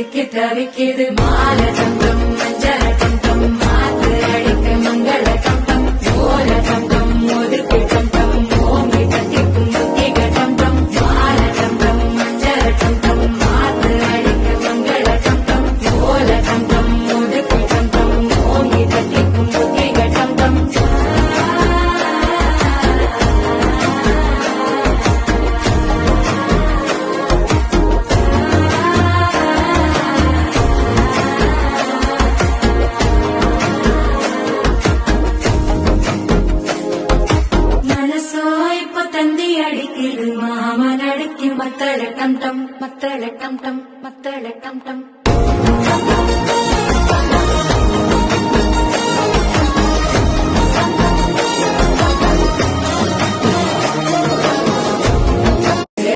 சிக்கி தவிக்கிது மால தங்கம் மஞ்சள தங்கம் மாத்து அடிக்க மங்கள தங்கம் ஓல தங்கம் ஒதுக்கு தங்கம் ஓங்கி தத்திக்கும் புத்திக தங்கம் மால தங்கம் மஞ்சள தங்கம் மாத்து அடிக்க மங்கள தங்கம் ஓல தங்கம் ஒதுக்கு தங்கம் ஓங்கி தத்திக்கும் புத்திக தங்கம் அடிக்குது மாமன் அடிக்கு மத்தள டம் டம் மத்தள டம் டம் மத்தள டம் டம்